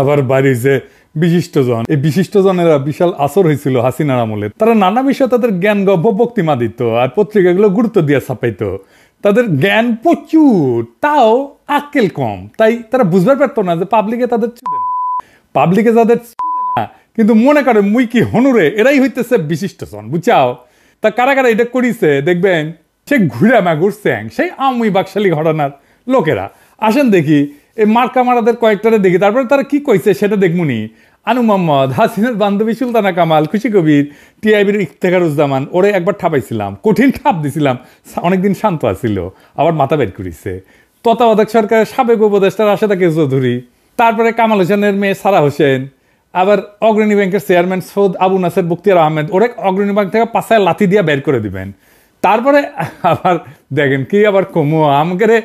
আবার বাড়িছে বিশিষ্টজন। এই বিশিষ্টজনেরা বিশাল আসর হয়েছিল হাসিনার আমলে। তারা নানা বিষয়ে তাদের জ্ঞান গব্য বক্তিমা দিত আর পত্রিকাগুলো গুরুত্ব দিয়ে ছাপাইতো। তাদের জ্ঞান প্রচুর, তাও আক্কেল কম। তাই তারা বুঝতে পারতো না যে পাবলিকে তাদের চুদে না, পাবলিকে যাদের চুদে না কিন্তু মনে করে মুই কি হনুরে, এরাই হইতেছে বিশিষ্টজন, বুঝাও। তা কারা কারা এটা করিছে দেখবেন, সে ঘুরে মাগুর স্যাং, সেই আমি বাকশালী ঘটনার লোকেরা। আসেন দেখি এই মার্কা মারাদের কয়েকটারে দেখি, তারপরে তারা কি কইছে সেটা দেখমুনি। আনু মোহাম্মদ, হাসিনার বান্ধবী সুলতানা কামাল, খুশি কবির, টিআইবির ইফতেখারুজ্জামান, ওরে একবার ঠাপাইছিলাম, কঠিন ঠাপ দিছিলাম, অনেকদিন শান্ত আছিল, আবার মাথা বের করিছে। তত্ত্বাবধায়ক সরকারের সাবেক উপদেষ্টা রাশেদা চৌধুরী, তারপরে কামাল হোসেনের মেয়ে সারা হোসেন, আবার অগ্রণী ব্যাংকের চেয়ারম্যান সৌদ আবু নাসের বখতিয়ার আহমেদ, ওরে অগ্রণী ব্যাংক থেকে পাশায় লাথি দিয়ে বের করে দিবেন। তারপরে আবার দেখেন কি আবার কমু আমাকে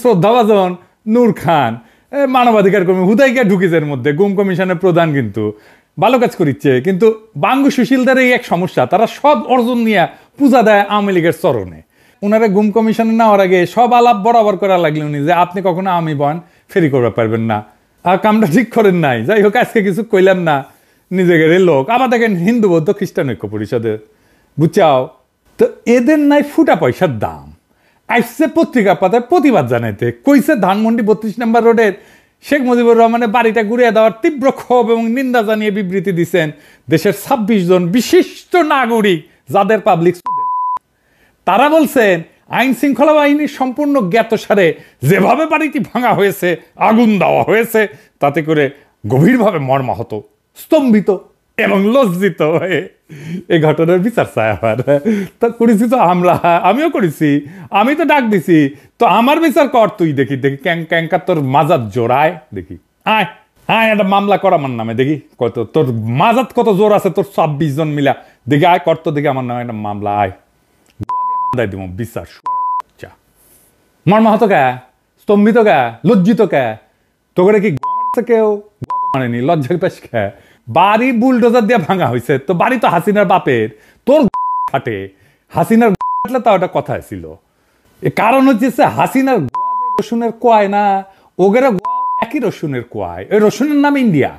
শ্রদ্ধাভাজন নূর খান, মানবাধিকার কর্মী, হুদাইকা ঢুকিজের মধ্যে গুম কমিশনের প্রধান, কিন্তু ভালো কাজ করিচ্ছে। কিন্তু বাঙ্গু সুশীলদের এই এক সমস্যা, তারা সব অর্জন নিয়ে পূজা দেয় আওয়ামী লীগের চরণে। ওনারা গুম কমিশনে নেওয়ার আগে সব আলাপ বরাবর করা লাগলেন যে আপনি কখনো আমি বন ফেরি করতে পারবেন না, আর কামটা ঠিক করেন নাই। যাই হোক, আজকে কিছু কইলাম না, নিজেদের লোক। আবার দেখেন হিন্দু বৌদ্ধ খ্রিস্টান ঐক্য পরিষদের, বুঝাও তো এদের নাই ফুটা পয়সার দাম। আসছে পত্রিকা পাতায় প্রতিবাদ জানাইতে, কইছে ধানমন্ডি 32 নম্বর রোডের শেখ মুজিবুর রহমানের বাড়িটা ঘুরিয়ে দেওয়ার তীব্র ক্ষোভ এবং নিন্দা জানিয়ে বিবৃতি দিচ্ছেন দেশের 26 জন বিশিষ্ট নাগরিক, যাদের পাবলিক তারা বলছেন আইন শৃঙ্খলা বাহিনীর সম্পূর্ণ জ্ঞাতসারে যেভাবে বাড়িটি ভাঙা হয়েছে, আগুন দেওয়া হয়েছে, তাতে করে গভীরভাবে মর্মাহত, স্তম্ভিত এবং লজ্জিত হয়ে এই ঘটনার বিচার চায়। আবার তা করেছি তো আমরা, আমিও করেছি, আমি তো ডাক দিছি, তো আমার বিচার কর তুই। দেখি দেখি ক্যাঙ্কা তোর মাজাত জোড়ায়, দেখি আয় আয় একটা মামলা কর আমার নামে, দেখি কত তোর মাজাত কত জোর আছে, তোর 26 জন মিলা, দেখি আয় কর তো, দেখি আমার নামে একটা মামলা, আয় দিব বিচার। মর্মাহত কে, স্তম্ভিত কে, লজ্জিত কে, তোকে কি কেউ মানেনি, লজ্জা পেশ কে? বাড়ি বুলডোজার দিয়ে ভাঙা হয়েছে, তো বাড়ি তো হাসিনার বাপের, তোর খাটে হাসিনার কাটলে তাও একটা কথা ছিল। কারণ হচ্ছে হাসিনার রসুনের কোয়ায় না, ওগেরা একই রসুনের কোয়ায়, ওই রসুনের নাম ইন্ডিয়া।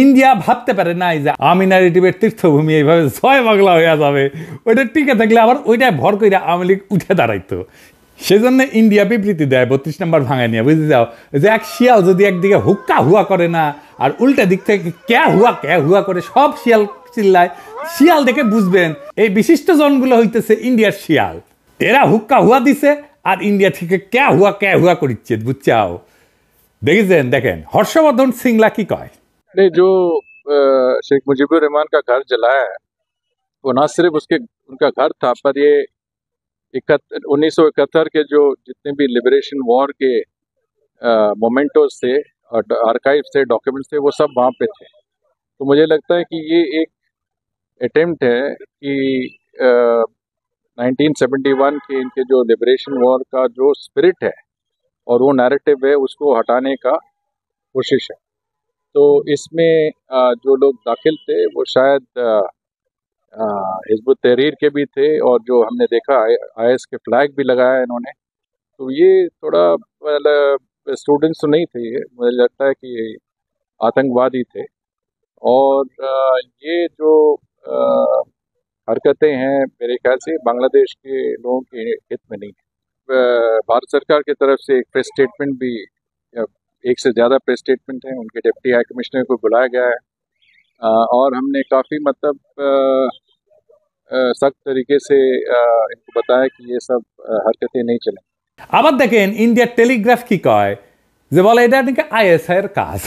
ইন্ডিয়া ভাবতে পারে নাই যে আমি ন্যারেটিভের তীর্থভূমি এইভাবে জয় বাংলা হয়ে যাবে, ওইটা টিকে থাকলে আবার ওইটাই ভর করে আওয়ামী লীগ উঠে দাঁড়াইতো। সেজন্য ইন্ডিয়া বিবৃতি দেয় 32 নম্বর ভাঙা নিয়ে, বুঝতে যাও যে এক শিয়াল যদি একদিকে হুক্কা হুয়া করে না, আর উল্টা দিক থেকে ক্যা হুয়া করে সব শিয়াল চিল্লায়, শিয়াল দেখে বুঝবেন এই বিশিষ্ট জনগুলো হইতেছে ইন্ডিয়ার শিয়াল। এরা হুক্কা হুয়া দিছে আর ইন্ডিয়া থেকে ক্যা হুয়া করিচ্ছে, বুঝছাও। দেখেছেন, দেখেন হর্ষবর্ধন সিংলা কি কয়। जो शेख मुजीबुर रहमान का घर जलाया है, वो ना सिर्फ उनका घर था, पर ये 1971 के जो जितने भी लिबरेशन वॉर के मोमेंटोस थे और आर्काइव थे, डॉक्यूमेंट्स थे, वो सब वहाँ पे थे। तो मुझे लगता है कि ये एक अटेम्प्ट है कि 1971 के इनके जो लिबरेशन वॉर का जो स्पिरिट है और वो नैरेटिव है, उसको हटाने का कोशिश है। तो इसमें जो लोग दाखिल थे वो शायद हिज़्बुत तहरीर के भी थे, और जो हमने देखा IS के फ्लैग भी लगाया इन्होंने। तो ये थोड़ा स्टूडेंट्स तो नहीं थे, ये मुझे लगता है कि आतंकवादी थे। और ये जो हरकतें हैं मेरे ख्याल से बांग्लादेश के लोगों के हित में नहीं है। भारत सरकार की तरफ से एक प्रेस स्टेटमेंट भी, एक से ज़्यादा प्रेस स्टेटमेंट हैं, उनके डिप्टी हाई कमिश्नर को बुलाया गया है, और हमने काफ़ी मतलब सख्त तरीके से इनको बताया कि ये सब हरकतें नहीं चलें। আবার দেখেন ইন্ডিয়ার টেলিগ্রাফ কি কয়, যে বলে এটা নাকি ISI এর কাজ।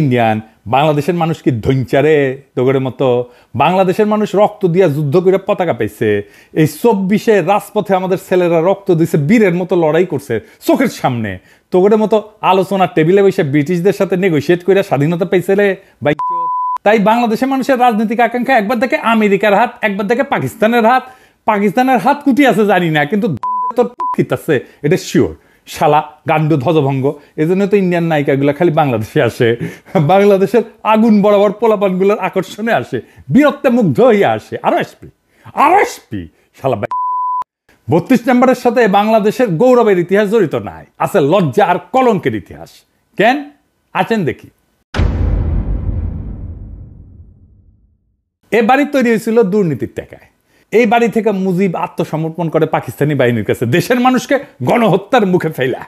ইন্ডিয়ান বাংলাদেশের মানুষ কি ধৈঞ্চারে তোগের মতো? বাংলাদেশের মানুষ রক্ত দিয়া যুদ্ধ করে পতাকা পাইছে। এই 24-এ রাজপথে আমাদের ছেলেরা রক্ত দিছে, বীরের মতো লড়াই করছে চোখের সামনে। তোগের মতো আলোচনার টেবিলে বসে ব্রিটিশদের সাথে নেগোশিয়েট করে স্বাধীনতা পাইছে রে ভাই। তাই বাংলাদেশের মানুষের রাজনৈতিক আকাঙ্ক্ষা একবার দেখে আমেরিকার হাত, একবার দেখে পাকিস্তানের হাত, পাকিস্তানের হাত কুটি আছে জানি না, কিন্তু তোর পুটকিত আছে এটা শিওর। শালা গান্ডু ধ্বজভঙ্গ। এই জন্য তো ইন্ডিয়ান নায়িকাগুলো খালি বাংলাদেশে আসে, বাংলাদেশের আগুন বরাবর পোলাপানগুলোর আকর্ষণে আসে, বীরত্বে মুগ্ধ হইয়া আসে। আরো আসবি শালা। 32 নম্বরের সাথে বাংলাদেশের গৌরবের ইতিহাস জড়িত নাই, আছে লজ্জা আর কলঙ্কের ইতিহাস। কেন আছেন দেখি। এ বাড়ি তৈরি হয়েছিল দুর্নীতির টাকায়। এই বাড়ি থেকে মুজিব আত্মসমর্পণ করে পাকিস্তানি বাহিনীর কাছে, দেশের মানুষকে গণহত্যার মুখে ফেলা।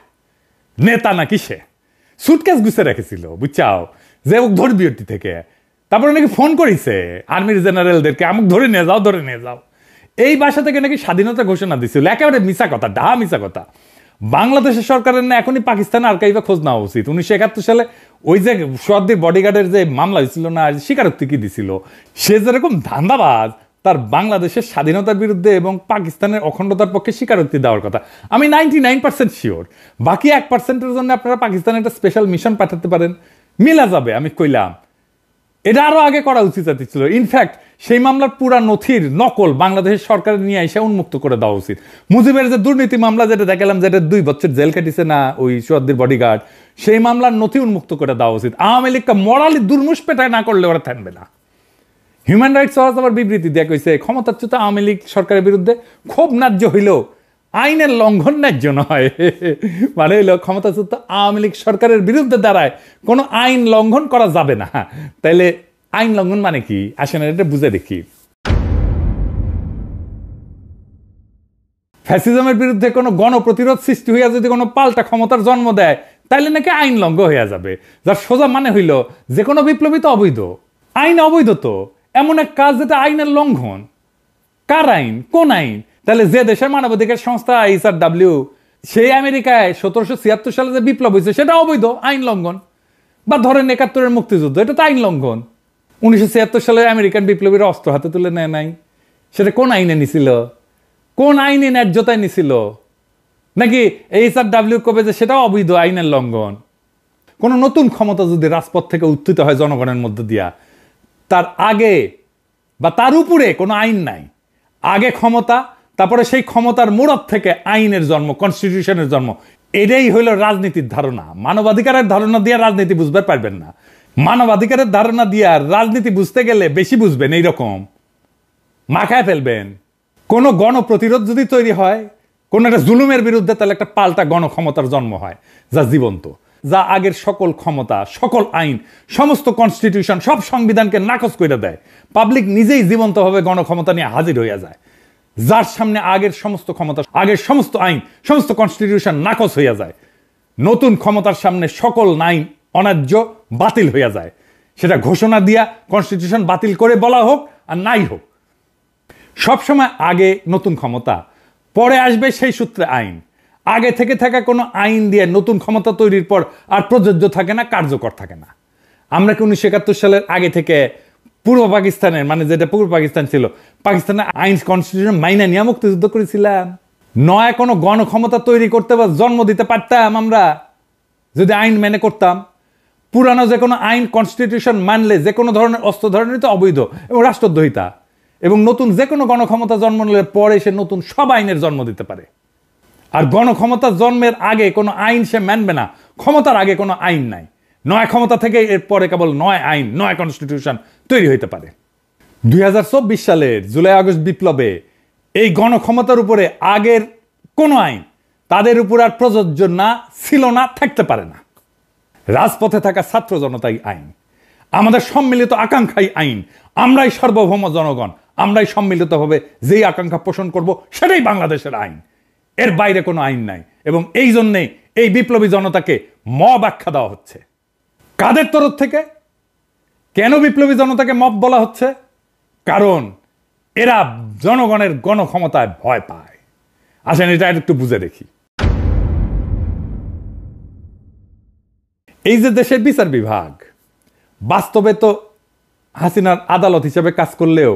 নেতা নাকি সে সুটকেস গুছে রেখেছিল বুঝছাও, যে ও ধর্মীয়টি থেকে। তারপরে নাকি ফোন করেছে আর্মির জেনারেলদেরকে, আমাকে ধরে নিয়ে যাও। এই বাসা থেকে নাকি স্বাধীনতা ঘোষণা দিছিল। একেবারে মিছা কথা, মিছা কথা। বাংলাদেশের সরকারের না এখনই পাকিস্তানের আর্কাইভে খোঁজ নেওয়া উচিত। 1971 সালে ওই যে সোহাদ্দির বডিগার্ডের যে মামলা হয়েছিল না, স্বীকারোক্তি কি দিছিল, সে যেরকম ধান্দাবাজ, তার বাংলাদেশের স্বাধীনতার বিরুদ্ধে এবং পাকিস্তানের অখণ্ডতার পক্ষে স্বীকারোক্তি দেওয়ার কথা। আমি 99% শিওর। বাকি 1%-এর জন্য আপনারা পাকিস্তানে একটা স্পেশাল মিশন পাঠাতে পারেন, মিলা যাবে। আমি কইলাম এটা আরো আগে করা উচিত ছিল। ইনফ্যাক্ট সেই মামলার পুরা নথির নকল বাংলাদেশের সরকার নিয়ে এসে উন্মুক্ত করে দেওয়া উচিত। মুজিবের যে দুর্নীতি মামলা যেটা দেখালাম, যেটা 2 বছর জেল কাটিছে না ওই সোহাদ্দির বডিগার্ড, সেই মামলার নথি উন্মুক্ত করে দেওয়া উচিত। আওয়ামী লীগকে মরালি দুর্মুষ পেটায় না করলে ওরা থাকবে না। হিউম্যান রাইটস ওয়াচ আবার বিবৃতি দেয়া কইছে, ক্ষমতাচ্যুত আওয়ামী লীগ সরকারের বিরুদ্ধে ক্ষোভ ন্যায্য হইলেও আইনের লঙ্ঘন ন্যায্য নয়। মানে হইল ক্ষমতাচ্যুত আওয়ামী লীগ সরকারের বিরুদ্ধে দাঁড়ায় কোনো আইন লঙ্ঘন করা যাবে না। তাইলে আইন লঙ্ঘন মানে কি আসেন এটা বুঝে দেখি। ফ্যাসিজমের বিরুদ্ধে কোনো গণপ্রতিরোধ সৃষ্টি হইয়া যদি কোনো পাল্টা ক্ষমতার জন্ম দেয়, তাইলে নাকি আইন লঙ্ঘন হইয়া যাবে। যার সোজা মানে হইল যে কোনো বিপ্লবী তো অবৈধ, আইন অবৈধ। তো এমন এক কাজ যেটা আইনের লঙ্ঘন। কার আইন? কোন আইন? তাহলে যে দেশের মানবাধিকার সংস্থা HRW, সেই আমেরিকায় 1776 সালে যে বিপ্লব হয়েছে সেটা অবৈধ, আইন লঙ্ঘন। বা ধরেন 71-এর মুক্তিযুদ্ধ, এটা তো আইন লঙ্ঘন। 1976 সালে আমেরিকান বিপ্লবীরা অস্ত্র হাতে তুলে নেয় নাই, সেটা কোন আইনে নিছিল? কোন আইনে ন্যায্যতায় নিছিল? নাকি HRW কবে যে সেটাও অবৈধ, আইনের লঙ্ঘন? কোন নতুন ক্ষমতা যদি রাজপথ থেকে উত্থিত হয় জনগণের মধ্য দিয়া, তার আগে বা তার উপরে কোনো আইন নাই। আগে ক্ষমতা, তারপরে সেই ক্ষমতার মূরত থেকে আইনের জন্ম, কনস্টিটিউশনের জন্ম। এটাই হইল রাজনীতির ধারণা। মানবাধিকারের ধারণা দিয়ে রাজনীতি বুঝতে পারবেন না। মানবাধিকারের ধারণা দিয়ে রাজনীতি বুঝতে গেলে বেশি বুঝবেন, এইরকম মাখায় ফেলবেন। কোনো গণপ্রতিরোধ যদি তৈরি হয় কোন একটা জুলুমের বিরুদ্ধে, তাহলে একটা পাল্টা গণক্ষমতার জন্ম হয়, যা জীবন্ত, যা আগের সকল ক্ষমতা, সকল আইন, সমস্ত কনস্টিটিউশন, সব সংবিধানকে নাকচ করে দেয়। পাবলিক নিজেই জীবন্তভাবে গণক্ষমতা নিয়ে হাজির হইয়া যায়, যার সামনে আগের সমস্ত ক্ষমতা, আগের সমস্ত আইন, সমস্ত কনস্টিটিউশন নাকচ হইয়া যায়। নতুন ক্ষমতার সামনে সকল আইন অন্যায্য, বাতিল হইয়া যায়। সেটা ঘোষণা দিয়া কনস্টিটিউশন বাতিল করে বলা হোক আর নাই হোক, সবসময় আগে নতুন ক্ষমতা, পরে আসবে সেই সূত্রে আইন। আগে থেকে থাকা কোনো আইন দিয়ে নতুন ক্ষমতা তৈরির পর আর প্রযোজ্য থাকে না, কার্যকর থাকে না। আমরা কি 1971 সালের আগে থেকে পূর্ব পাকিস্তানের, মানে যেটা পূর্ব পাকিস্তান ছিল, পাকিস্তানের আইন কনস্টিটিউশন মাইনা নিয়ে মুক্তিযুদ্ধ করেছিলাম? নয় কোনো গণক্ষমতা তৈরি করতে বা জন্ম দিতে পারতাম আমরা যদি আইন মেনে করতাম? পুরানো যে কোনো আইন কনস্টিটিউশন মানলে যে কোনো ধরনের অস্ত্র ধরনের তো অবৈধ এবং রাষ্ট্রদ্রোহিতা। এবং নতুন যে কোনো গণক্ষমতা জন্ম নিলে পরে সে নতুন সব আইনের জন্ম দিতে পারে। আর গণক্ষমতা জন্মের আগে কোনো আইন সে মানবে না। ক্ষমতার আগে কোনো আইন নাই। নয় ক্ষমতা থেকে এরপরে কেবল নয় আইন, নয় কনস্টিটিউশন তৈরি হইতে পারে। 2024 সালের জুলাই আগস্ট বিপ্লবে এই গণক্ষমতার উপরে আগের কোনো আইন তাদের উপর আর প্রযোজ্য না, ছিল না, থাকতে পারে না। রাজপথে থাকা ছাত্র জনতাই আইন, আমাদের সম্মিলিত আকাঙ্ক্ষাই আইন। আমরাই সার্বভৌম জনগণ, আমরাই সম্মিলিতভাবে যেই আকাঙ্ক্ষা পোষণ করব সেটাই বাংলাদেশের আইন। এর বাইরে কোনো আইন নাই। এবং এই জন্যেই এই বিপ্লবী জনতাকে মব আখ্যা দেওয়া হচ্ছে। কাদের তরফ থেকে? কেন বিপ্লবী জনতাকে মব বলা হচ্ছে? কারণ এরা জনগণের গণক্ষমতায় ভয় পায়। আসেন এটা একটু বুঝে দেখি। এই যে দেশের বিচার বিভাগ, বাস্তবে তো হাসিনার আদালত হিসেবে কাজ করলেও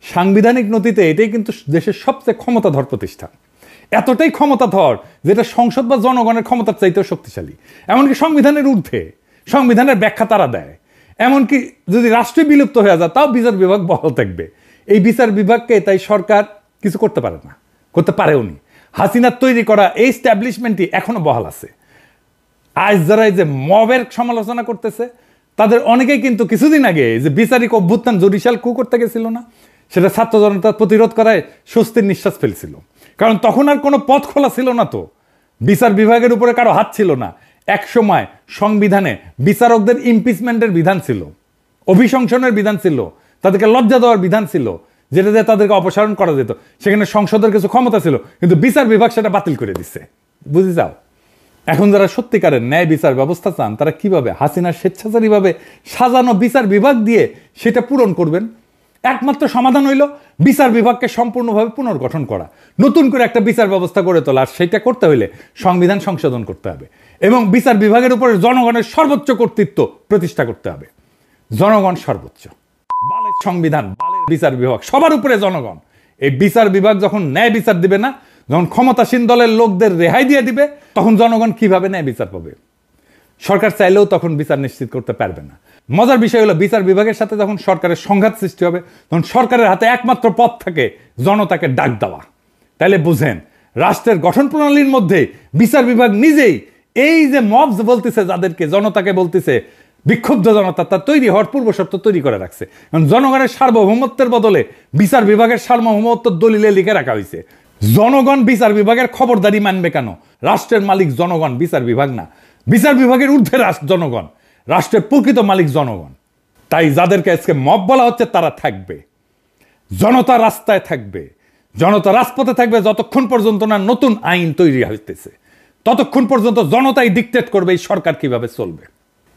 সাংবিধানিক নথিতে এটাই কিন্তু দেশের সবচেয়ে ক্ষমতাধর প্রতিষ্ঠান। এতটাই ক্ষমতাধর যেটা সংসদ বা জনগণের ক্ষমতার চাইতেও শক্তিশালী। এমনকি সংবিধানের ঊর্ধ্বে, সংবিধানের ব্যাখ্যা তারা দেয়। এমনকি যদি রাষ্ট্রই বিলুপ্ত হয়ে যায় তাও বিচার বিভাগ বহাল থাকবে। এই বিচার বিভাগকে তাই সরকার কিছু করতে পারে না, করতে পারেও নি। হাসিনার তৈরি করা এই স্ট্যাবলিশমেন্টই এখনো বহাল আছে। আজ যারা এই যে মবের সমালোচনা করতেছে তাদের অনেকেই কিন্তু কিছুদিন আগে যে বিচারিক অভ্যুত্থান জুডিশিয়াল কু করতে গেছিল না, সেটা ছাত্র জনতা প্রতিরোধ করায় স্বস্তির নিঃশ্বাস ফেলছিল। কারণ তখন আর কোনো পথ খোলা ছিল না, তো বিচার বিভাগের উপরে কারো হাত ছিল না। এক সময় সংবিধানে বিচারকদের ইমপিচমেন্টের বিধান ছিল, অভিশংসনের বিধান ছিল, তাদেরকে লজ্জা দেওয়ার বিধান ছিল, যেটা দিয়ে তাদেরকে অপসারণ করা যেত। সেখানে সংসদের কিছু ক্ষমতা ছিল, কিন্তু বিচার বিভাগ সেটা বাতিল করে দিচ্ছে। বুঝে যাও, এখন যারা সত্যিকারের ন্যায় বিচার ব্যবস্থা চান তারা কিভাবে হাসিনার স্বেচ্ছাচারীভাবে সাজানো বিচার বিভাগ দিয়ে সেটা পূরণ করবেন? একমাত্র সমাধান হইল বিচার বিভাগকে সম্পূর্ণভাবে পুনর্গঠন করা, নতুন করে একটা বিচার ব্যবস্থা গড়ে তোলা। আর সেটা করতে হইলে সংবিধান সংশোধন করতে হবে এবং বিচার বিভাগের উপরে জনগণের সর্বোচ্চ কর্তৃত্ব প্রতিষ্ঠা করতে হবে। জনগণ সর্বোচ্চ, বালের সংবিধান, বালের বিচার বিভাগ, সবার উপরে জনগণ। এই বিচার বিভাগ যখন ন্যায় বিচার দিবে না, যখন ক্ষমতাসীন দলের লোকদের রেহাই দিয়ে দিবে, তখন জনগণ কিভাবে ন্যায় বিচার পাবে? সরকার চাইলেও তখন বিচার নিশ্চিত করতে পারবে না। মজার বিষয় হলো বিচার বিভাগের সাথে যখন সরকারের সংঘাত সৃষ্টি হবে, তখন সরকারের হাতে একমাত্র পথ থাকে জনতাকে ডাক দেওয়া। তাইলে বুঝেন, রাষ্ট্রের গঠন প্রণালীর মধ্যে বিচার বিভাগ নিজেই এই যে মবস বলতেছে, যাদেরকে জনতাকে বলতেছে বিক্ষুব্ধ জনতা, তার তৈরি হওয়ার পূর্ব শর্ত তৈরি করে রাখছে। জনগণের সার্বভৌমত্বের বদলে বিচার বিভাগের সার্বভৌমত্ব দলিলে লিখে রাখা হয়েছে। জনগণ বিচার বিভাগের খবরদারি মানবে কেন? রাষ্ট্রের মালিক জনগণ, বিচার বিভাগ না। বিচার বিভাগের ঊর্ধ্বে জনগণ, রাষ্ট্রের প্রকৃত মালিক জনগণ। তাই যাদেরকে আজকে মব বলা হচ্ছে তারা থাকবে, জনতা রাস্তায় থাকবে, জনতা রাজপথে থাকবে যতক্ষণ পর্যন্ত না নতুন আইন তৈরি হইতেছে, ততক্ষণ পর্যন্ত জনতাই ডিকটেট করবে এই সরকার কিভাবে চলবে।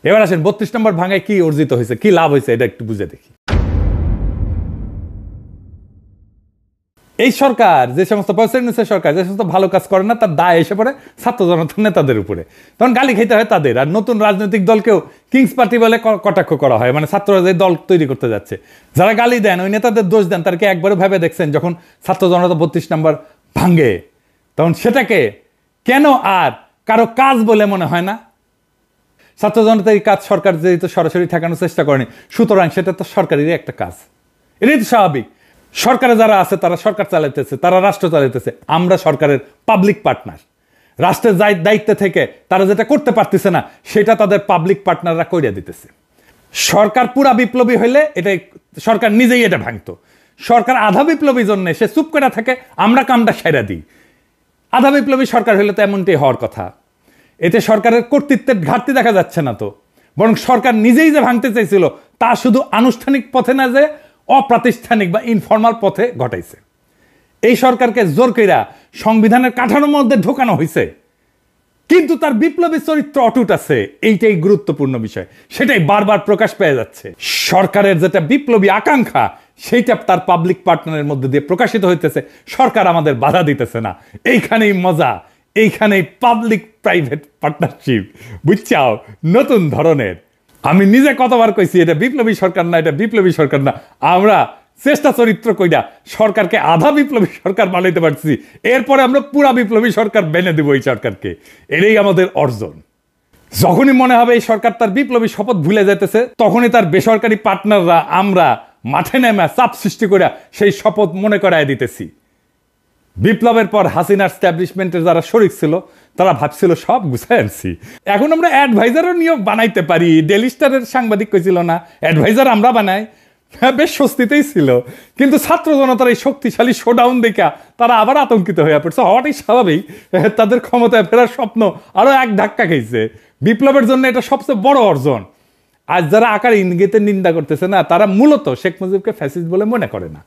এবার আসেন 32 নম্বর ভাঙায় কি অর্জিত হয়েছে, কি লাভ হয়েছে, এটা একটু বুঝে দেখি। এই সরকার, যে সমস্ত সরকার যে সমস্ত ভালো কাজ করে না, তার দায় এসে পড়ে ছাত্র জনতার নেতাদের উপরে। তখন গালি খেতে হয় তাদের। আর নতুন রাজনৈতিক দলকেও কিংস পার্টি বলে কটাক্ষ করা হয়। মানে ছাত্ররা যে দল তৈরি করতে যাচ্ছে, যারা গালি দেন ওই নেতাদের দোষ দেন, তারকে একবারও ভেবে দেখছেন যখন ছাত্র জনতা 32 নম্বর ভাঙে তখন সেটাকে কেন আর কারো কাজ বলে মনে হয় না? ছাত্র জনতার এই কাজ সরকার যেহেতু সরাসরি ঠেকানোর চেষ্টা করেনি, সুতরাং সেটা তো সরকারেরই একটা কাজ। এটাই তো স্বাভাবিক। সরকারে যারা আছে তারা সরকার চালাইতেছে, তারা রাষ্ট্র চালাইতেছে, আমরা সরকারের পাবলিক পার্টনার। রাষ্ট্রের দায়িত্বে থেকে তারা যেটা করতে পারতেছে না সেটা তাদের পাবলিক পার্টনাররা কইরা দিতেছে। সরকার পুরা বিপ্লবী হইলে এটা সরকার নিজেই এটা ভাঙতো। সরকার আধা বিপ্লবী জন্য সে চুপ করে থাকে, আমরা কামটা সেরা দিই। আধা বিপ্লবী সরকার হইলে তো এমনটাই হওয়ার কথা। এতে সরকারের কর্তৃত্বের ঘাটতি দেখা যাচ্ছে না তো, বরং সরকার নিজেই যে ভাঙতে চাইছিল তা শুধু আনুষ্ঠানিক পথে না যে অপ্রাতিষ্ঠানিক বা ইনফর্মাল পথে ঘটাইছে। এই সরকারকে জোর কইরা সংবিধানের কাঠামোর মধ্যে ঢোকানো হয়েছে, কিন্তু তার বিপ্লবী চরিত্র অটুট আছে। এইটাই গুরুত্বপূর্ণ বিষয়, সেটাই বারবার প্রকাশ পেয়ে যাচ্ছে। সরকারের যেটা বিপ্লবী আকাঙ্ক্ষা সেইটা তার পাবলিক পার্টনারের মধ্যে দিয়ে প্রকাশিত হইতেছে। সরকার আমাদের বাধা দিতেছে না। এইখানেই মজা, এইখানেই পাবলিক প্রাইভেট পার্টনারশিপ, বুঝছাও, নতুন ধরনের। আমি নিজে কতবার কইছি এটা বিপ্লবী সরকার না, এটা বিপ্লবী সরকার না। আমরা চেষ্টা চরিত্র কইরা সরকারকে আধা বিপ্লবী সরকার বানাইতে পারছি, এরপরে আমরা পুরা বিপ্লবী সরকার বেনে দেবো এই সরকারকে। এটাই আমাদের অর্জন। যখনই মনে হবে এই সরকার তার বিপ্লবী শপথ ভুলে যেতেছে, তখনই তার বেসরকারি পার্টনাররা আমরা মাঠে নেমে চাপ সৃষ্টি করে সেই শপথ মনে করায় দিতেছি। বিপ্লবের পর হাসিনার স্ট্যাবলিশমেন্টের যারা শরিক ছিল তারা ভাবছিল সব গুছায় আনছি, এখন আমরা অ্যাডভাইজারও নিয়োগ বানাইতে পারি। ডেলি স্টারের সাংবাদিক কইছিল না, অ্যাডভাইজার আমরা বানাই। হ্যাঁ, বেশ স্বস্তিতেই ছিল। কিন্তু ছাত্র জনতার এই শক্তিশালী শোডাউন দেখা তারা আবার আতঙ্কিত হয়ে পড়ছে। হওয়াটাই স্বাভাবিক, তাদের ক্ষমতায় ফেরার স্বপ্ন আরো এক ধাক্কা খেয়েছে। বিপ্লবের জন্য এটা সবচেয়ে বড় অর্জন। আজ যারা আকার ইঙ্গিতে নিন্দা করতেছে না, তারা মূলত শেখ মুজিবকে ফ্যাসিস্ট বলে মনে করে না।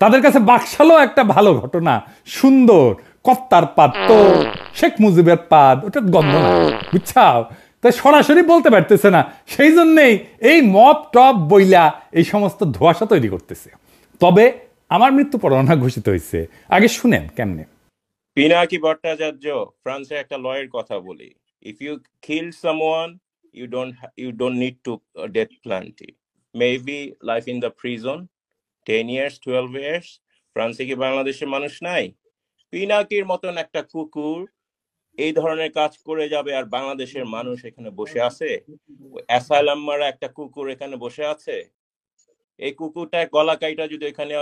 তাদের কাছে বাকশালও একটা ভালো ঘটনা, সুন্দর কত্তার পাদ তো শেখ মুজিবের পাদ, ওটা গন্ধ না, বুঝছাও। তাই সরাসরি বলতে পারতেছে না, সেই জন্যেই এই মব টপ বইলা এই সমস্ত ধোঁয়াশা তৈরি করতেছে। তবে আমার মৃত্যু পরোয়ানা ঘোষিত হয়েছে, আগে শুনেন কেমনে। পিনাকি ভট্টাচার্য ফ্রান্সের একটা লয়ের কথা বলি, if you kill someone you don't need to death penalty, maybe life in the prison 10 years 12 years। ফ্রান্সে কি বাংলাদেশের মানুষ নাই? পিনাকির মতন একটা কুকুর এই ধরনের কাজ করে যাবে আর বাংলাদেশের মানুষ এখানে বসে আছে? অ্যাসাইলাম মারা একটা কুকুর এখানে বসে আছে? এই কুকুরটার গলা কাইটা যদি এখানে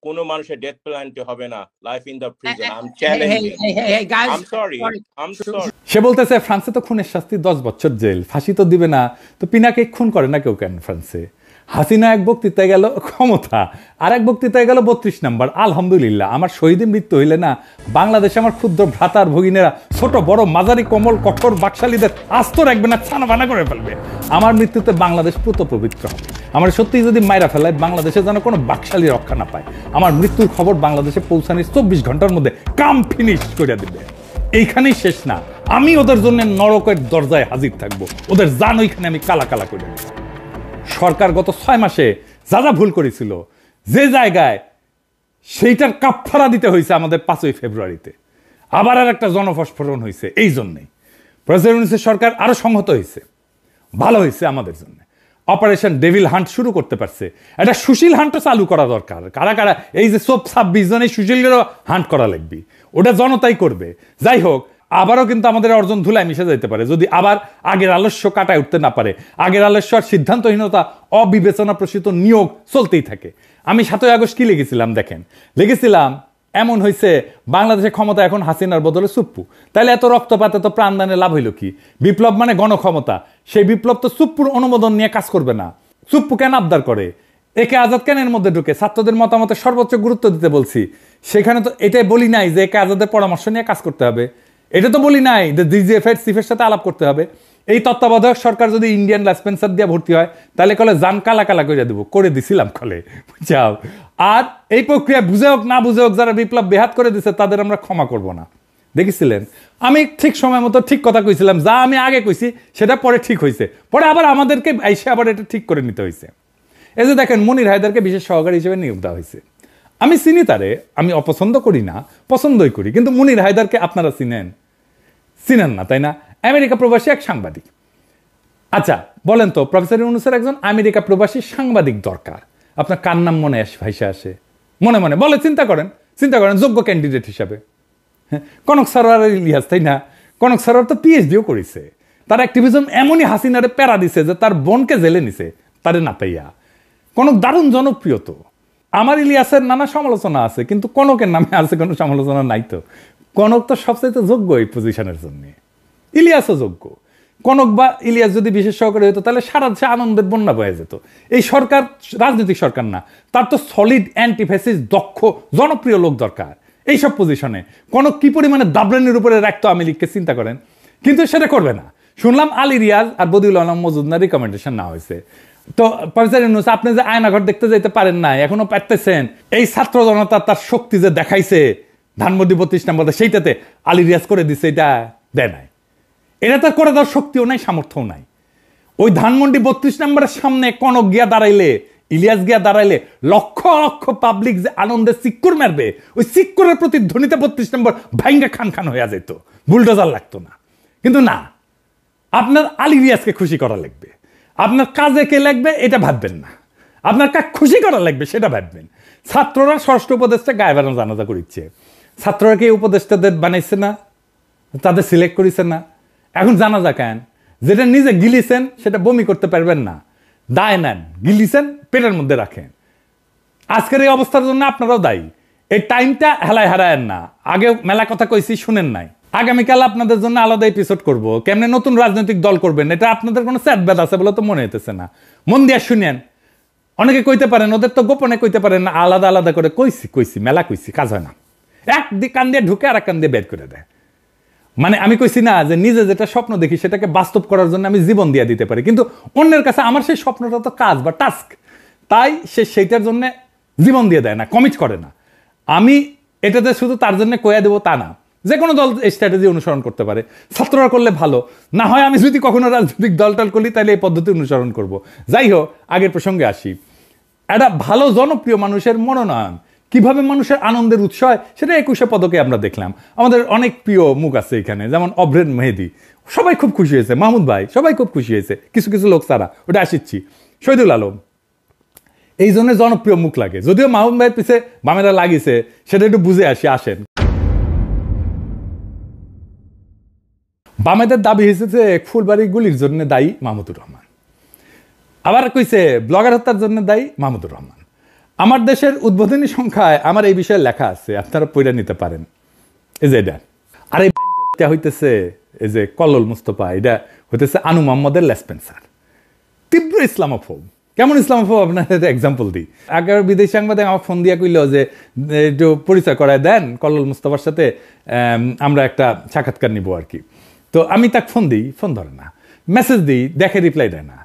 কোনো মানুষের ডেথ পেনাল্টি হবে না, life in the prison. I am challenging. Hey, guys. I am sorry, I am sorry. সে বলতেছে ফ্রান্সে তো খুনের শাস্তি 10 বছর জেল, ফাঁসি তো দিবে না, তো পিনাকে খুন করে না কেউ কেন ফ্রান্সে? হাসিনা এক বক্তৃতায় গেল ক্ষমতা, আর এক বক্তৃতায় গেল 32 নম্বর। আলহামদুলিল্লাহ, আমার শহীদের মৃত্যু হইলে না বাংলাদেশে আমার ক্ষুদ্র ভ্রাতার ভগিনেরা ছোট বড় মাঝারি কোমল কঠোর বাকশালীদের আস্ত রাখবে না, ছানা বানা করে ফেলবে। আমার মৃত্যুতে বাংলাদেশ পুত পবিত্র হবে। আমার সত্যি যদি মাইরা ফেলায় বাংলাদেশে যেন কোনো বাকশালী রক্ষা না পায়। আমার মৃত্যুর খবর বাংলাদেশে পৌঁছানোর 24 ঘন্টার মধ্যে কাম ফিনিশ করে দিবে। এইখানেই শেষ না, আমি ওদের জন্য নরকের দরজায় হাজির থাকবো, ওদের জান ওইখানে আমি কালা কালা করে দেব। সরকার গত 6 মাসে যা যা ভুল করেছিল যে জায়গায়, সেইটার কাফফারা দিতে হয়েছে আমাদের 5ই ফেব্রুয়ারিতে। আবার আর একটা জনফস্ফোরণ হয়েছে। এই জন্যই প্রেসিডেন্ট সরকার আরো সংহত হয়েছে, ভালো হয়েছে আমাদের জন্য। অপারেশন ডেভিল হান্ট শুরু করতে পারছে। একটা সুশীল হান্টও চালু করা দরকার। কারা কারা এই যে সব 26 জন এই সুশীলেরও হান্ট করা লাগবে, ওটা জনতাই করবে। যাই হোক, আবারও কিন্তু আমাদের অর্জন ধুলায় মিশে যেতে পারে যদি আবার আগের আলস্য কাটায় উঠতে না পারে। আগের আলস্য আর সিদ্ধান্তহীনতা, অবিবেচনা প্রসূত নিয়োগ চলতেই থাকে। আমি 7ই আগস্ট কি লিখেছিলাম দেখেন, লিখেছিলাম এমন হয়েছে বাংলাদেশের ক্ষমতা এখন হাসিনার বদলে সুপ্পু। তাহলে এত রক্তপাত এত প্রাণদানে লাভ হইল কি? বিপ্লব মানে গণক্ষমতা, সেই বিপ্লব তো সুপ্পুর অনুমোদন নিয়ে কাজ করবে না। সুপ্পু কেন আবদার করে? একে আজাদ কেন এর মধ্যে ঢুকে? ছাত্রদের মতামতে সর্বোচ্চ গুরুত্ব দিতে বলছি। সেখানে তো এটাই বলি নাই যে একে আজাদের পরামর্শ নিয়ে কাজ করতে হবে। এটা তো বলি নাই যে ডিজিএফের চিফের সাথে আলাপ করতে হবে। এই তত্ত্বাবধায়ক সরকার যদি ইন্ডিয়ান লাইসেন্সার দিয়ে ভর্তি হয় তাহলে কলে জান কালা কালা করে দেবো, করে দিছিলাম কলে, বুঝাও। আর এই প্রক্রিয়া বুঝে হোক না বুঝে হোক যারা বিপ্লব বেহাত করে দিছে তাদের আমরা ক্ষমা করব না। দেখেছিলেন আমি ঠিক সময় মতো ঠিক কথা কইছিলাম, যা আমি আগে কইছি সেটা পরে ঠিক হয়েছে, পরে আবার আমাদেরকে এসে আবার এটা ঠিক করে নিতে হয়েছে। এই যে দেখেন মনির হায়দারকে বিশেষ সহকারী হিসেবে নিয়োগ দেওয়া হয়েছে। আমি চিনি তারে, আমি অপছন্দ করি না, পছন্দই করি, কিন্তু মনির হায়দারকে আপনারা চিনেন না তাই না? আমেরিকা প্রবাসী এক সাংবাদিক। আচ্ছা বলেন তো, প্রফেসর ইউনূসের একজন আমেরিকা প্রবাসী সাংবাদিক দরকার, আপনার কার নাম মনে ভাইসা আসে? মনে মনে বলে চিন্তা করেন যোগ্য ক্যান্ডিডেট হিসাবে। হ্যাঁ, কনক সরোয়ার ইলিয়াস, তাই না? কনক সরোয়ার তো পিএইচডিও করেছে। তার অ্যাক্টিভিজম এমনই হাসিনারে প্যারা দিছে যে তার বোনকে জেলে নিছে তারে না পাইয়া। কনক দারুণ জনপ্রিয় তো। আমার ইলিয়াসের নানা সমালোচনা আছে, কিন্তু কনকের নামে আছে কোনো সমালোচনা নাই তো। কনক তো সবচাইতে যোগ্য এই পজিশনের জন্য, ইলিয়াসও যোগ্য। কনক বা ইলিয়াস যদি বিশেষ সহকারী হতো তাহলে সারা দেশে আনন্দের বন্যা বয়ে যেত। এই সরকার রাজনৈতিক সরকার না, তার তো সলিড অ্যান্টিফেসিস দক্ষ জনপ্রিয় লোক দরকার এইসব পজিশনে। কনক কি পরিমাণে দাবরানির উপরে রাখতো আওয়ামী লীগকে চিন্তা করেন, কিন্তু সেটা করবে না। শুনলাম আলী রিয়াজ আর বদিউল আলম মজুমদার রিকমেন্ডেশন না হয়েছে। তো প্রফেসর ইউনূস, আপনি যে আয়নাঘর দেখতে যেতে পারেন না, এখনো পারতেছেন। এই ছাত্র জনতা তার শক্তি যে দেখাইছে ধানমন্ডি 32 নম্বরে, সেইটাতে আলী রিয়াজ করে দিছে, এটা দেয় নাই। এটা তার করে দেওয়ার শক্তিও নাই, সামর্থ্যও নাই। ওই ধানমন্ডি 32 নম্বরের সামনে কনক গিয়া দাঁড়াইলে, ইলিয়াস গিয়া দাঁড়াইলে লক্ষ লক্ষ পাবলিক যে আনন্দে চিক্কুর মারবে, ওই চিক্কুরের প্রতিধ্বনিতে 32 নম্বর ভাইঙ্গা খান খান হইয়া যেত, বুলডোজার লাগতো না। কিন্তু না, আপনার আলী রিয়াজকে খুশি করা লাগবে, আপনার কাজে কে লাগবে এটা ভাববেন না, আপনার কাজ খুশি করা লাগবে সেটা ভাববেন। ছাত্ররা ষষ্ঠ উপদেষ্টা গায়ে বানানো জানাজা করিচ্ছে। ছাত্ররা কি উপদেষ্টাদের বানাইছে না? তাদের সিলেক্ট করেছে না? এখন জানাজা কেন? যেটা নিজে গিলিছেন সেটা বমি করতে পারবেন না, দায় নেন, গিলিছেন পেটের মধ্যে রাখেন। আজকের এই অবস্থার জন্য আপনারাও দায়ী। এই টাইমটা হেলায় হারায়েন না। আগে মেলা কথা কইছি, শুনেন নাই। আগামীকাল আপনাদের জন্য আলাদা এপিসোড করব, কেমনে নতুন রাজনৈতিক দল করবেন। এটা আপনাদের কোনো স্যাটব্যাড আছে বলে তো মনে হইতেছে না। মন দিয়া শুনেন। অনেকে কইতে পারেন, ওদের তো গোপনে কইতে পারেন না, আলাদা আলাদা করে কইছি মেলা কইছি, কাজ হয় না। এক কান দিয়ে ঢুকে আর এক কান দিয়ে বের করে দেয়। মানে আমি কইছি না যে নিজে যেটা স্বপ্ন দেখি সেটাকে বাস্তব করার জন্য আমি জীবন দিয়ে দিতে পারি, কিন্তু অন্যের কাছে আমার সেই স্বপ্নটা তো কাজ বা টাস্ক, তাই সে সেইটার জন্য জীবন দিয়ে দেয় না, কমিট করে না। আমি এটাতে শুধু তার জন্য কয়া দেবো তা না, যে কোনো দল এই স্ট্র্যাটেজি অনুসরণ করতে পারে। ছাত্ররা করলে ভালো, না হয় আমি যদি কখনো রাজনৈতিক দলটাল করি তাহলে এই পদ্ধতি অনুসরণ করব। যাই হোক, আগের প্রসঙ্গে আসি। একটা ভালো জনপ্রিয় মানুষের মনোনয়ন কিভাবে মানুষের আনন্দের উৎস হয় সেটা 21শে পদকে আমরা দেখলাম। আমাদের অনেক প্রিয় মুখ আছে এখানে, যেমন অভ্রেন মেহেদি, সবাই খুব খুশি হয়েছে। মাহমুদ ভাই, সবাই খুব খুশি হয়েছে, কিছু কিছু লোক ছাড়া, ওটা আসিচ্ছি। শহীদুল আলম, এই জন্য জনপ্রিয় মুখ লাগে। যদিও মাহমুদ ভাইয়ের পিছে বামেরা লাগিয়েছে, সেটা একটু বুঝে আসেন। বামেদের দাবি হয়েছে যে ফুলবাড়ি গুলির জন্য দায়ী মাহমুদুর রহমান। আবার কইছে ব্লগার হত্যার জন্য দায়ী মাহমুদুর রহমান। আমার দেশের উদ্বোধনী সংখ্যায় আমার এই বিষয়ে লেখা আছে, আপনারা পড়ে নিতে পারেন। এই যে এটা আর এটা হইতেছে এই যে কল্লোল মুস্তফা, এটা হইতেছে আনু মোহাম্মদের লেসপেন্সার, তীব্র ইসলামোফোব। কেমন ইসলামোফোব আপনার এক্সাম্পল দিই। আগের বিদেশি সাংবাদিক আমার ফোন দিয়া কইল যে একটু পরিচয় করায় দেন কল্লোল মুস্তফার সাথে, আমরা একটা সাক্ষাৎকার নিব আর কি। তো আমি তাকে ফোন দিই, ফোন ধরে না, মেসেজ দিই, দেখে রিপ্লাই দেয় না।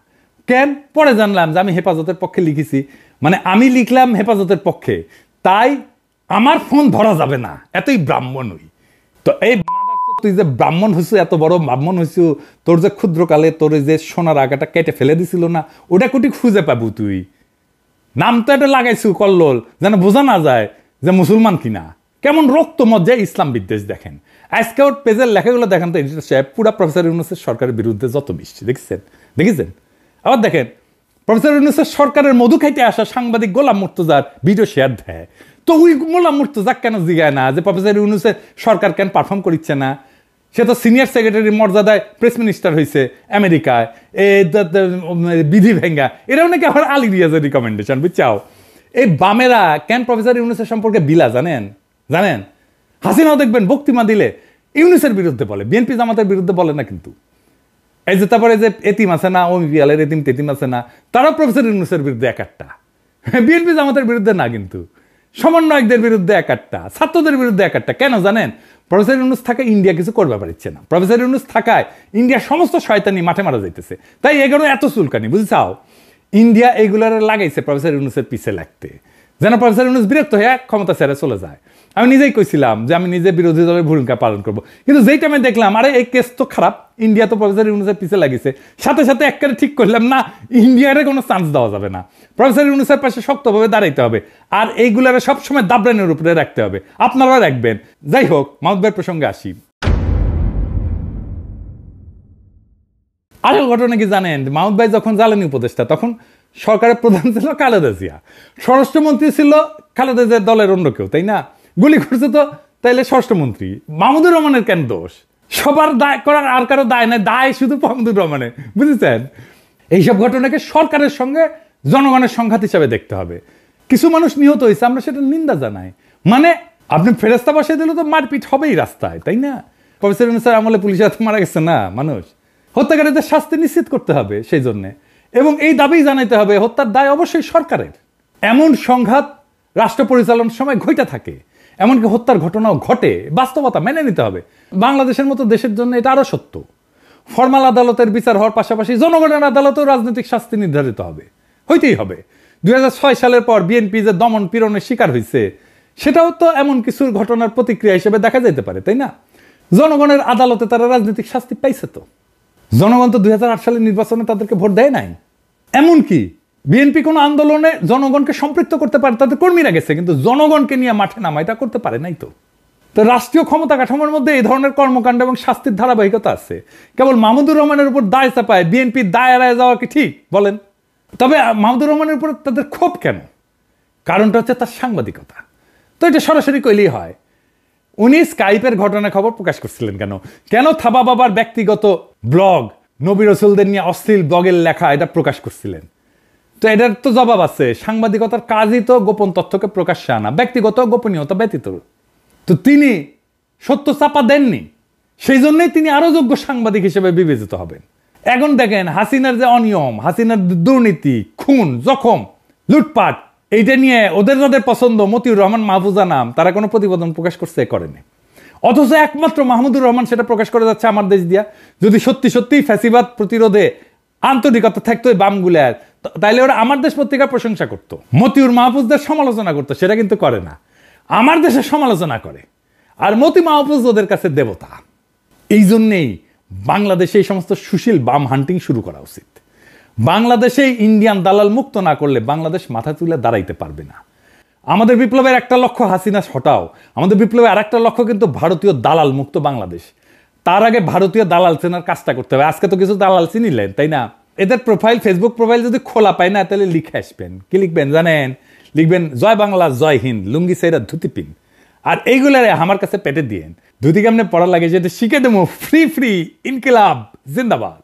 কেন? পরে জানলাম যে আমি হেফাজতের পক্ষে লিখেছি, মানে আমি লিখলাম হেফাজতের পক্ষে, তাই আমার ফোন ধরা যাবে না, এতই ব্রাহ্মণ হই। তো এই তুই যে ব্রাহ্মণ হইছু, এত বড় ব্রাহ্মণ হইছু, তোর যে ক্ষুদ্রকালে তোর যে সোনার আগাটা কেটে ফেলে দিছিল না, ওটা কুটি খুঁজে পাবো তুই? নাম তো এটা লাগাইছু কল্লোল, যেন বোঝা না যায় যে মুসলমান কিনা। কেমন রক্ত মজ্জায় ইসলাম বিদ্বেষ দেখেন। আজকে ওর পেজের লেখাগুলো দেখেন তো, এডিটর সাহেব পুরা প্রফেসর ইউনূসের সরকারের বিরুদ্ধে যত বৃষ্টি দেখেছেন। আবার দেখেন প্রফেসর ইউনূসের সরকারের মধু খাইতে আসা সাংবাদিক গোলাম মুর্তজার ভিডিও শেয়ার দেয়, তো ওই গোলাম মুর্তজা কেন জিগায় না যে প্রফেসর ইউনূসের সরকার কেন পারফর্ম করিচ্ছে না? সে তো সিনিয়র সেক্রেটারি মর্যাদায় প্রেস মিনিস্টার হয়েছে আমেরিকায়, বিধি ভেঙ্গা, এরাও নাকি আমার আলী রিয়াজের রিকমেন্ডেশন, বুঝছাও? এই বামেরা কেন প্রফেসর ইউনূসের সম্পর্কে বিলা জানেন? হাসিনাও দেখবেন বক্তৃতা দিলে ইউনূসের বিরুদ্ধে বলে, বিএনপি জামাতের বিরুদ্ধে বলে না। কিন্তু এই যে তারপরে যে এতিম আছে না, ওমিপিয়ালের এতিম তেতিম আছে না, তারাও প্রফেসর ইউনূসের বিরুদ্ধে এক একটা, বিএনপি জামাতের বিরুদ্ধে না, কিন্তু সমন্বয়কদের বিরুদ্ধে এক একটা, ছাত্রদের বিরুদ্ধে এক একটা। কেন জানেন? প্রফেসর ইউনূস থাকায় ইন্ডিয়া কিছু করবে পারছে না, প্রফেসর ইউনূস থাকায় ইন্ডিয়া সমস্ত শয়তানি মাঠে মারা যাইতেছে, তাই এগুলো এত চুলকানি, বুঝছাও? ইন্ডিয়া এইগুলার লাগাইছে প্রফেসর ইউনূসের পিছে লাগতে, যেন প্রফেসর ইউনূস বিরক্ত হয়ে ক্ষমতা ছেড়ে চলে যায়। আমি নিজেই কইছিলাম যে আমি নিজে বিরোধী দলের ভূমিকা পালন করবো, কিন্তু যেই টাইমে দেখলাম আরে এই কেস তো খারাপ, ইন্ডিয়া তো প্রফেসর ইউনূসের পিছে লাগিয়েছে, সাথে সাথে একবারে ঠিক করলাম না, ইন্ডিয়ারে কোনো চান্স দেওয়া যাবে না, প্রফেসর ইউনূসের পাশে শক্তভাবে দাঁড়াইতে হবে, আর এইগুলারে সবসময় দাবরানের উপরে রাখতে হবে। আপনারাও রাখবেন। যাই হোক, মাহমুদ ভাইয়ের প্রসঙ্গে আসি। আরেক ঘটনা কি জানেন? মাহমুদ ভাই যখন জ্বালানি উপদেষ্টা, তখন সরকারের প্রধান ছিল খালেদা জিয়া, স্বরাষ্ট্রমন্ত্রী ছিল খালেদা জিয়ার দলের অন্য কেউ, তাই না? গুলি করছে তো তাইলে স্বরাষ্ট্রমন্ত্রী। মাহমুদুর রহমানের কেন দোষ? সবার দায় করার আর কারো দায় নাই, দায় শুধু মাহমুদুর রহমানের, বুঝেছেন? এইসব ঘটনাকে সরকারের সঙ্গে জনগণের সংঘাত হিসাবে দেখতে হবে। কিছু মানুষ নিহত হয়েছে, আমরা সেটা নিন্দা জানাই, মানে আপনি ফেরেস্তা বসিয়ে দিলে তো মারপিট হবেই রাস্তায়, তাই না? প্রফেসর ইউনূসের আমলে পুলিশের হাতে মারা গেছে না মানুষ, হত্যাকারীদের শাস্তি নিশ্চিত করতে হবে সেই জন্যে, এবং এই দাবি জানাইতে হবে হত্যার দায় অবশ্যই সরকারের। এমন সংঘাত রাষ্ট্র পরিচালনার সময় ঘটে থাকে, এমনকি হত্যার ঘটনাও ঘটে, বাস্তবতা মেনে নিতে হবে। বাংলাদেশের মতো দেশের জন্য এটা আরো সত্য। ফরমাল আদালতের বিচার হওয়ার পাশাপাশি জনগণের আদালতেও রাজনৈতিক শাস্তি নির্ধারিত হবে, হইতেই হবে। 2006 সালের পর বিএনপি যে দমন পীড়নের শিকার হয়েছে, সেটাও তো এমন কিছু ঘটনার প্রতিক্রিয়া হিসেবে দেখা যেতে পারে, তাই না? জনগণের আদালতে তারা রাজনৈতিক শাস্তি পাইছে তো। জনগণ তো 2008 সালের নির্বাচনে তাদেরকে ভোট দেয় নাই। এমনকি বিএনপি কোনো আন্দোলনে জনগণকে সম্পৃক্ত করতে পারে, তাদের কর্মীরা গেছে, কিন্তু জনগণকে নিয়ে মাঠে নামা এটা করতে পারে নাই। তো রাষ্ট্রীয় ক্ষমতা কাঠামোর মধ্যে এই ধরনের কর্মকাণ্ড এবং শাস্তির ধারাবাহিকতা আছে। কেবল মাহমুদুর রহমানের উপর দায় চাপায় বিএনপি দায় এড়ায় যাওয়া কি ঠিক বলেন? তবে মাহমুদুর রহমানের উপর তাদের ক্ষোভ কেন? কারণটা হচ্ছে তার সাংবাদিকতা। তো এটা সরাসরি কইলেই হয়। উনি স্কাইপের ঘটনা খবর প্রকাশ করছিলেন কেন? কেন থাবা বাবার ব্যক্তিগত ব্লগ, নবী রাসূলদের নিয়ে অশ্লীল ব্লগের লেখা এটা প্রকাশ করছিলেন? তো এটার তো জবাব আছে। সাংবাদিকতার কাজই তো গোপন তথ্যকে প্রকাশ্যে আনা, ব্যক্তিগত গোপনীয়তা ব্যতীত। তো তিনি সত্য চাপা দেননি, সেই জন্যই তিনি আরো যোগ্য সাংবাদিক হিসেবে বিবেচিত হবেন। এখন দেখেন হাসিনার যে অনিয়ম, হাসিনার দুর্নীতি, খুন, জখম, লুটপাট, এইটা নিয়ে ওদের যাদের পছন্দ, মতিউর রহমান, মাহফুজা নাম, তারা কোনো প্রতিবেদন প্রকাশ করছে? করেনি। অথচ একমাত্র মাহমুদুর রহমান সেটা প্রকাশ করে যাচ্ছে আমার দেশ দিয়া। যদি সত্যি সত্যি ফ্যাসিবাদ প্রতিরোধে আন্তরিকতা থাকতো এই বামগুলার, তাইলে ওরা আমার দেশ পত্রিকার প্রশংসা করতো, মতিউর মাহফুজদের সমালোচনা করতো। সেটা কিন্তু করে না, আমার দেশের সমালোচনা করে। আর মতি মাহফুজ ওদের কাছে দেবতা। এই জন্যেই বাংলাদেশে এই সমস্ত সুশীল বাম হান্টিং শুরু করা উচিত। বাংলাদেশে ইন্ডিয়ান দালাল মুক্ত না করলে বাংলাদেশ মাথা তুলে দাঁড়াইতে পারবে না। আমাদের বিপ্লবের একটা লক্ষ্য হাসিনা হটাও, আমাদের বিপ্লবের আর একটা লক্ষ্য কিন্তু ভারতীয় দালাল মুক্ত বাংলাদেশ। তার আগে ভারতীয় দালাল চেনার কাজটা করতে হবে। আজকে তো কিছু দালাল চিনিলেন, তাই না? এদের প্রোফাইল, ফেসবুক প্রোফাইল যদি খোলা পায় না, তাহলে লিখে আসবেন। কি লিখবেন জানেন? লিখবেন জয় বাংলা, জয় হিন্দ, লুঙ্গি সেরা ধুতি পিন। আর এইগুলারে আমার কাছে পেটে দিয়েন। ধুতি কেমনে পড়া লাগে সেটা শিখে দেবো। ফ্রি ফ্রি ইনকিলাব জিন্দাবাদ।